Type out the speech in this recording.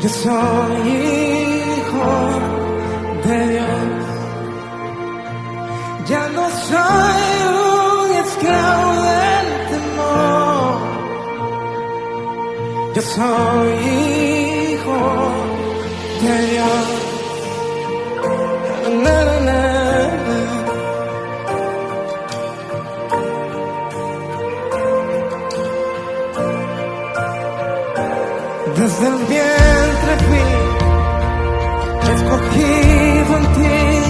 Yo soy hijo de Dios. Ya no soy un esclavo del temor. Yo soy hijo de Dios. Na, na, na, na. Desde el vientre fui escogido en ti.